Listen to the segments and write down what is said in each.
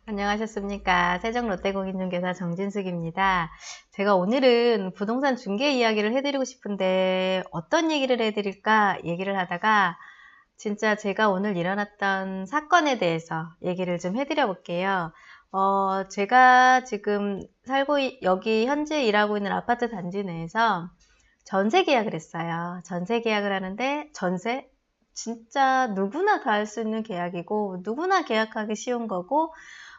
안녕하셨습니까? 세종롯데공인중개사 정진숙입니다. 제가 오늘은 부동산 중개 이야기를 해드리고 싶은데 어떤 얘기를 해드릴까 얘기를 하다가 진짜 제가 오늘 일어났던 사건에 대해서 얘기를 좀 해드려 볼게요. 제가 지금 여기 현재 일하고 있는 아파트 단지 내에서 전세 계약을 했어요. 전세 계약을 하는데 전세? 진짜 누구나 다 할 수 있는 계약이고 누구나 계약하기 쉬운 거고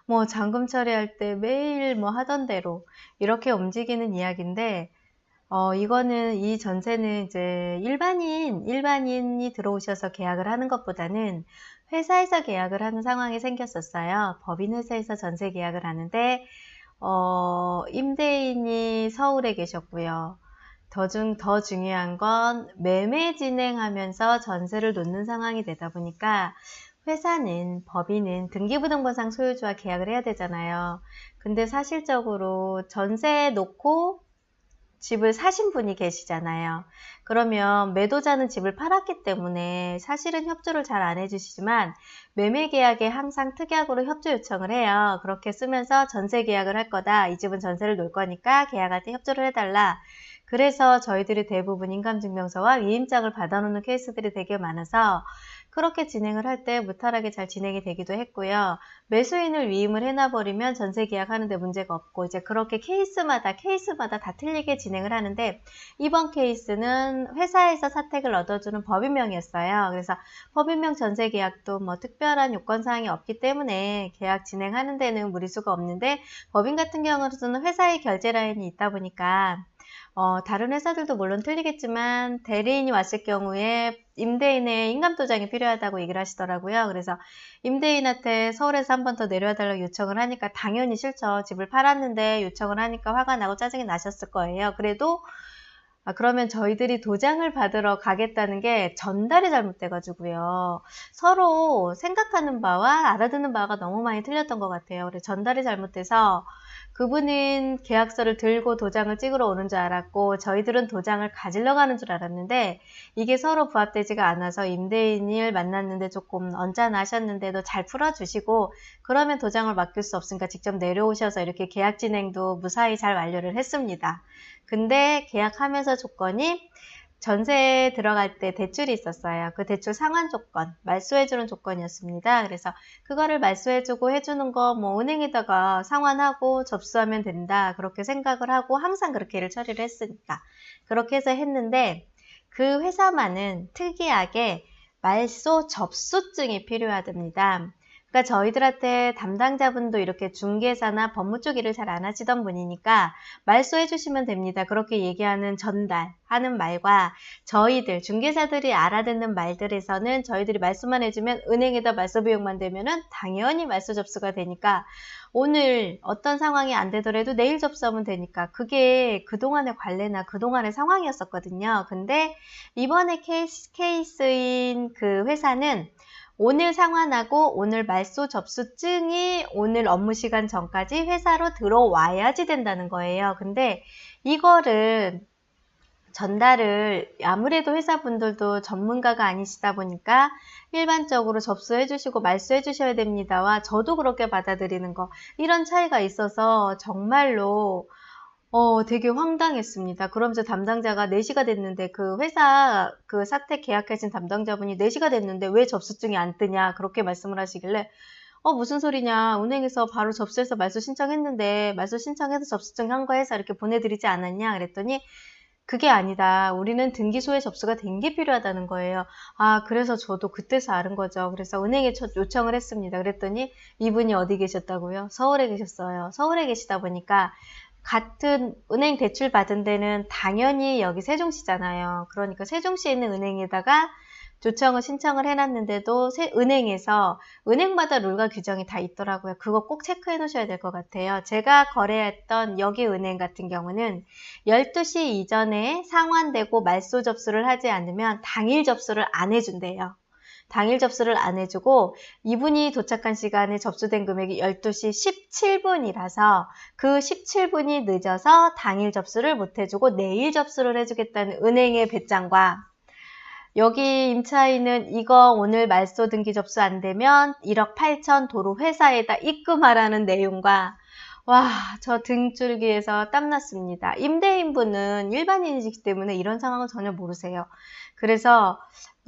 뭐 잔금 처리할 때 매일 뭐 하던 대로 이렇게 움직이는 이야기인데 이거는 이 전세는 이제 일반인이 들어오셔서 계약을 하는 것보다는 회사에서 계약을 하는 상황이 생겼었어요. 법인회사에서 전세 계약을 하는데 임대인이 서울에 계셨고요. 더 중요한 건 매매 진행하면서 전세를 놓는 상황이 되다 보니까 법인은 등기부등본상 소유주와 계약을 해야 되잖아요. 근데 사실적으로 전세 놓고 집을 사신 분이 계시잖아요. 그러면 매도자는 집을 팔았기 때문에 사실은 협조를 잘 안 해주시지만 매매 계약에 항상 특약으로 협조 요청을 해요. 그렇게 쓰면서 전세 계약을 할 거다. 이 집은 전세를 놓을 거니까 계약할 때 협조를 해달라. 그래서 저희들이 대부분 인감증명서와 위임장을 받아놓는 케이스들이 되게 많아서 그렇게 진행을 할 때 무탈하게 잘 진행이 되기도 했고요. 매수인을 위임을 해놔버리면 전세 계약하는데 문제가 없고 이제 그렇게 케이스마다 다 틀리게 진행을 하는데 이번 케이스는 회사에서 사택을 얻어주는 법인명이었어요. 그래서 법인명 전세 계약도 뭐 특별한 요건사항이 없기 때문에 계약 진행하는 데는 무리수가 없는데 법인 같은 경우는 회사의 결제 라인이 있다 보니까 다른 회사들도 물론 틀리겠지만 대리인이 왔을 경우에 임대인의 인감도장이 필요하다고 얘기를 하시더라고요. 그래서 임대인한테 서울에서 한 번 더 내려달라고 요청을 하니까 당연히 싫죠. 집을 팔았는데 요청을 하니까 화가 나고 짜증이 나셨을 거예요. 그래도 그러면 저희들이 도장을 받으러 가겠다는 게 전달이 잘못돼가지고요. 서로 생각하는 바와 알아듣는 바가 너무 많이 틀렸던 것 같아요. 그래서 전달이 잘못돼서 그분은 계약서를 들고 도장을 찍으러 오는 줄 알았고 저희들은 도장을 가지러 가는 줄 알았는데 이게 서로 부합되지가 않아서 임대인을 만났는데 조금 언짢아하셨는데도 잘 풀어주시고 그러면 도장을 맡길 수 없으니까 직접 내려오셔서 이렇게 계약 진행도 무사히 잘 완료를 했습니다. 근데 계약하면서 조건이 전세에 들어갈 때 대출이 있었어요. 그 대출 상환 조건, 말소해주는 조건이었습니다. 그래서 그거를 말소해주고 해주는 거 뭐 은행에다가 상환하고 접수하면 된다. 그렇게 생각을 하고 항상 그렇게 일을 처리를 했으니까. 그렇게 해서 했는데 그 회사만은 특이하게 말소 접수증이 필요하답니다. 그러니까 저희들한테 담당자분도 이렇게 중개사나 법무 쪽 일을 잘 안 하시던 분이니까 말소해 주시면 됩니다. 그렇게 얘기하는 전달하는 말과 저희들 중개사들이 알아듣는 말들에서는 저희들이 말소만 해주면 은행에다 말소 비용만 되면은 당연히 말소 접수가 되니까 오늘 어떤 상황이 안 되더라도 내일 접수하면 되니까 그게 그동안의 관례나 그동안의 상황이었었거든요. 근데 이번에 케이스인 그 회사는 오늘 상환하고 오늘 말소 접수증이 오늘 업무시간 전까지 회사로 들어와야지 된다는 거예요. 근데 이거를 전달을 아무래도 회사분들도 전문가가 아니시다 보니까 일반적으로 접수해 주시고 말소해 주셔야 됩니다와 저도 그렇게 받아들이는 거 이런 차이가 있어서 정말로 되게 황당했습니다. 그러면서 담당자가 4시가 됐는데 그 회사 그 사택 계약하신 담당자분이 4시가 됐는데 왜 접수증이 안 뜨냐 그렇게 말씀을 하시길래 무슨 소리냐 은행에서 바로 접수해서 말소 신청했는데 말소 신청해서 접수증 한 거 해서 이렇게 보내드리지 않았냐 그랬더니 그게 아니다. 우리는 등기소에 접수가 된 게 필요하다는 거예요. 그래서 저도 그때서 알은 거죠. 그래서 은행에 요청을 했습니다. 그랬더니 이분이 어디 계셨다고요? 서울에 계셨어요. 서울에 계시다 보니까 같은 은행 대출 받은 데는 당연히 여기 세종시잖아요. 그러니까 세종시에 있는 은행에다가 요청을 신청을 해놨는데도 은행에서 은행마다 룰과 규정이 다 있더라고요. 그거 꼭 체크해 놓으셔야 될 것 같아요. 제가 거래했던 여기 은행 같은 경우는 12시 이전에 상환되고 말소 접수를 하지 않으면 당일 접수를 안 해준대요. 당일 접수를 안 해주고 이분이 도착한 시간에 접수된 금액이 12시 17분이라서 그 17분이 늦어서 당일 접수를 못 해주고 내일 접수를 해주겠다는 은행의 배짱과 여기 임차인은 이거 오늘 말소 등기 접수 안 되면 1억 8천 도로 회사에다 입금하라는 내용과 와, 저 등줄기에서 땀났습니다. 임대인분은 일반인이시기 때문에 이런 상황을 전혀 모르세요. 그래서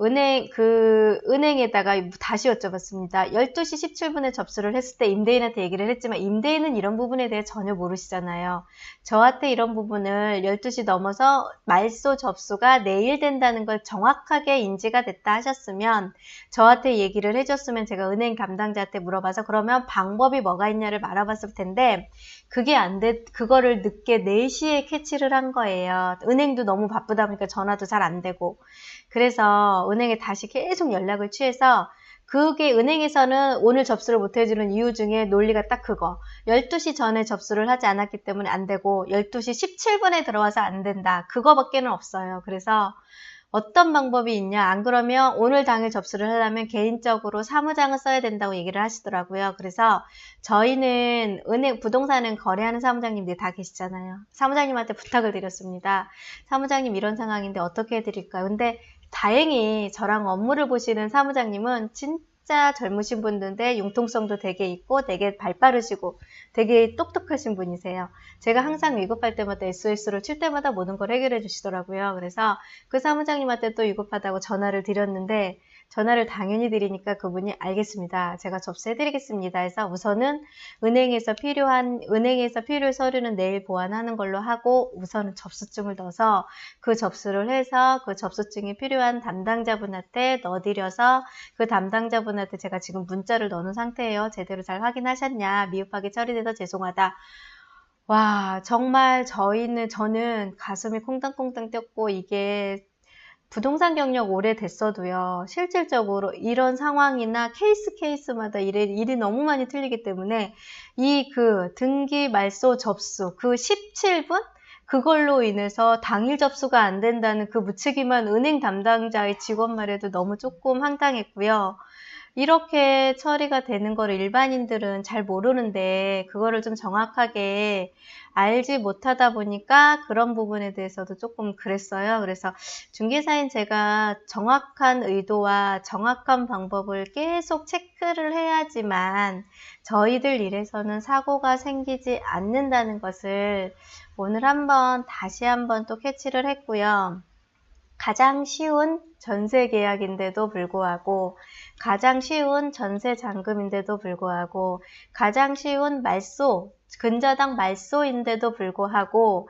은행에다가 다시 여쭤봤습니다. 12시 17분에 접수를 했을 때 임대인한테 얘기를 했지만 임대인은 이런 부분에 대해 전혀 모르시잖아요. 저한테 이런 부분을 12시 넘어서 말소 접수가 내일 된다는 걸 정확하게 인지가 됐다 하셨으면 저한테 얘기를 해줬으면 제가 은행 담당자한테 물어봐서 그러면 방법이 뭐가 있냐를 알아봤을 텐데 그게 그거를 늦게 4시에 캐치를 한 거예요. 은행도 너무 바쁘다 보니까 전화도 잘 안 되고 그래서 은행에 다시 계속 연락을 취해서 그게 은행에서는 오늘 접수를 못 해주는 이유 중에 논리가 딱 그거 12시 전에 접수를 하지 않았기 때문에 안 되고 12시 17분에 들어와서 안 된다 그거밖에는 없어요. 그래서 어떤 방법이 있냐 안 그러면 오늘 당일 접수를 하려면 개인적으로 사무장을 써야 된다고 얘기를 하시더라고요. 그래서 저희는 부동산은 거래하는 사무장님들이 다 계시잖아요. 사무장님한테 부탁을 드렸습니다. 사무장님 이런 상황인데 어떻게 해드릴까요? 근데 다행히 저랑 업무를 보시는 사무장님은 진짜 젊으신 분인데 융통성도 되게 있고 되게 발빠르시고 되게 똑똑하신 분이세요. 제가 항상 위급할 때마다 SOS를 칠 때마다 모든 걸 해결해 주시더라고요. 그래서 그 사무장님한테 또 위급하다고 전화를 드렸는데 전화를 당연히 드리니까 그분이 알겠습니다. 제가 접수해 드리겠습니다. 해서 우선은 은행에서 필요 서류는 내일 보완하는 걸로 하고 우선은 접수증을 넣어서 그 접수를 해서 그 접수증이 필요한 담당자분한테 넣어드려서 그 담당자분한테 제가 지금 문자를 넣는 상태예요. 제대로 잘 확인하셨냐? 미흡하게 처리돼서 죄송하다. 와, 정말 저는 가슴이 콩당콩당 뛰었고 이게 부동산 경력 오래됐어도요. 실질적으로 이런 상황이나 케이스마다 일이 너무 많이 틀리기 때문에 등기 말소 접수 그 17분? 그걸로 인해서 당일 접수가 안 된다는 그 무책임한 은행 담당자의 직원만 해도 너무 조금 황당했고요. 이렇게 처리가 되는 거를 일반인들은 잘 모르는데 그거를 좀 정확하게 알지 못하다 보니까 그런 부분에 대해서도 조금 그랬어요. 그래서 중개사인 제가 정확한 의도와 정확한 방법을 계속 체크를 해야지만 저희들 일에서는 사고가 생기지 않는다는 것을 오늘 다시 한번 또 캐치를 했고요. 가장 쉬운 전세 계약인데도 불구하고 가장 쉬운 전세 잔금인데도 불구하고 가장 쉬운 근저당 말소인데도 불구하고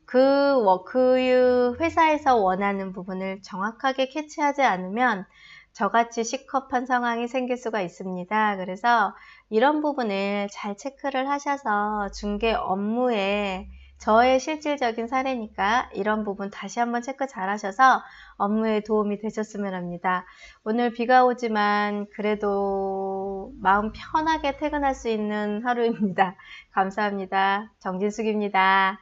그 회사에서 원하는 부분을 정확하게 캐치하지 않으면 저같이 시급한 상황이 생길 수가 있습니다. 그래서 이런 부분을 잘 체크를 하셔서 중개 업무에 저의 실질적인 사례니까 이런 부분 다시 한번 체크 잘 하셔서 업무에 도움이 되셨으면 합니다. 오늘 비가 오지만 그래도 마음 편하게 퇴근할 수 있는 하루입니다. 감사합니다. 정진숙입니다.